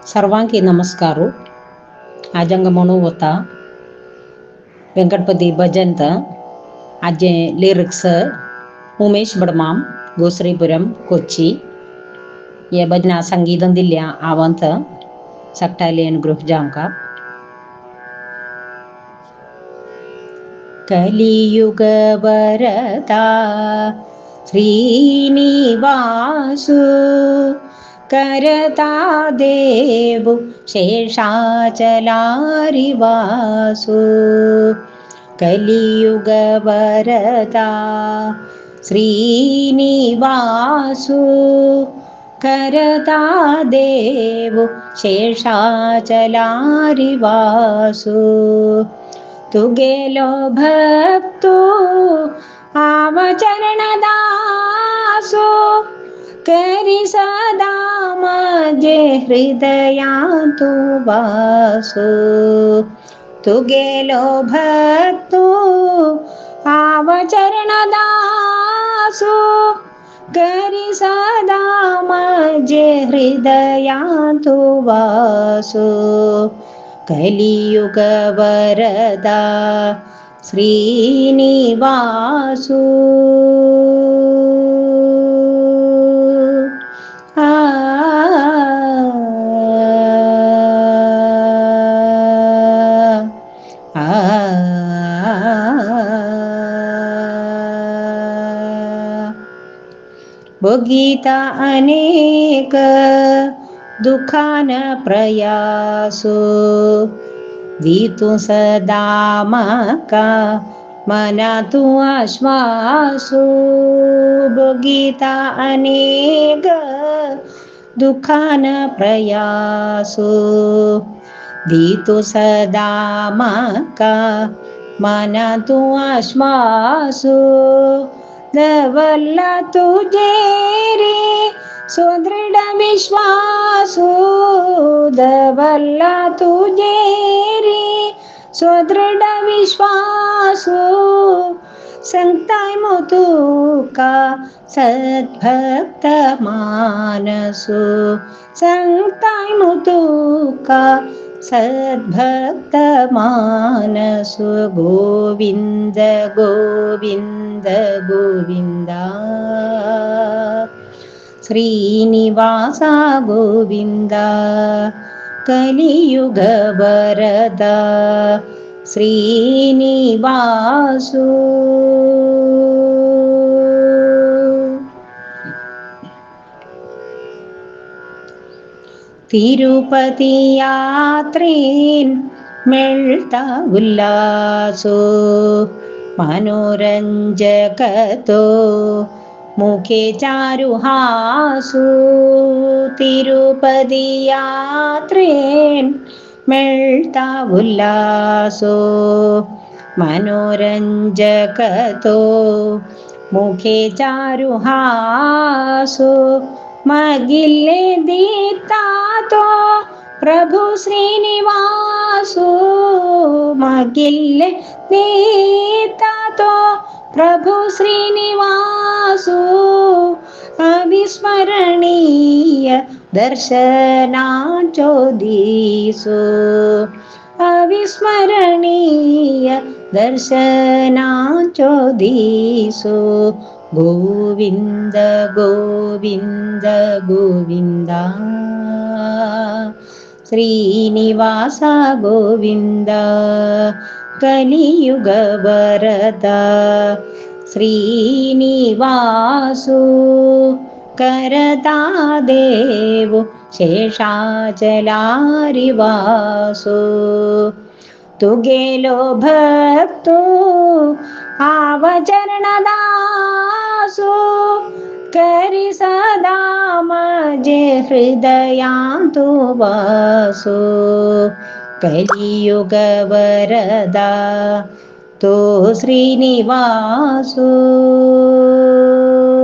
सर्वांकी नमस्कारू. आज हंग म्हणू होता वेंकटपती भजंत आजे लिरिक्स उमेश बडमाम गोसरीपुरम कोच्ची ये भजना संगीतम दिल्या आವಂತ सक्टालेन ग्रुप जांका कलियुग वरदा श्रीनिवासु करता देवु शेषाचलारिवासु कलियुग वरदा श्रीनिवासु करता देवु शेषाचलारिवासु तुगेलो भक्तो आवचरणदासो करी सदा माझे हृदयातु वासो तुगेलो भक्तो आवचरणदासो करी सदा माझे हृदयातु वासो कलियुग वरदा श्रीनिवासु भोगीता अनेक दुखान प्रयासो दीतु सदा मका मना तू आश्वासो भोगीता अनेक दुखान प्रयासो दीतु सदा मका मना तू आश्वासो दवल्ला तुझे रे सुदृढ विश्वासो दवल्ला तुझे रे सुदृढ विश्वासो संगताय मोतू का सद्भक्त मानसो संगताय मोतू का सद्भक्त मानसो गोविंद गोविंद गोविंदा श्रीनिवासा गोविंदा कलियुग वरदा श्रीनिवासु तिरुपति यात्रेन मिळता उल्लासो मनोरंजकतो मुखे चारुहासु तिरुपति यात्रेन मिळता उल्लासो मनोरंजकतो मुखे चारुहासो मगिल्ले दीता तो प्रभु श्रीनिवासो मगिल्ले दीता तो प्रभु श्रीनिवासो अविस्मरणीय दर्शनाचो दिसो अविस्मरणीय दर्शनाचो दिसो गोविंद गोविंद गोविंदा श्रीनिवासा गोविंदा कलियुग वरदा श्रीनिवासु करता देवु शेषाचलारिवासो तुगेलो भक्तो आवचरणदासो करी सदा माझे हृदयातु वासो कलियुग वरदा, と श्रीनिवासो श्रीनिवासो करता देवु शेषाचलारिवासो तुगेलो भक्तो आवचरणदासो करी सदा माझे हृदयांतु वासो कलियुग वरदा तो श्रीनिवासो कलियुग वरदा तो श्रीनिवासो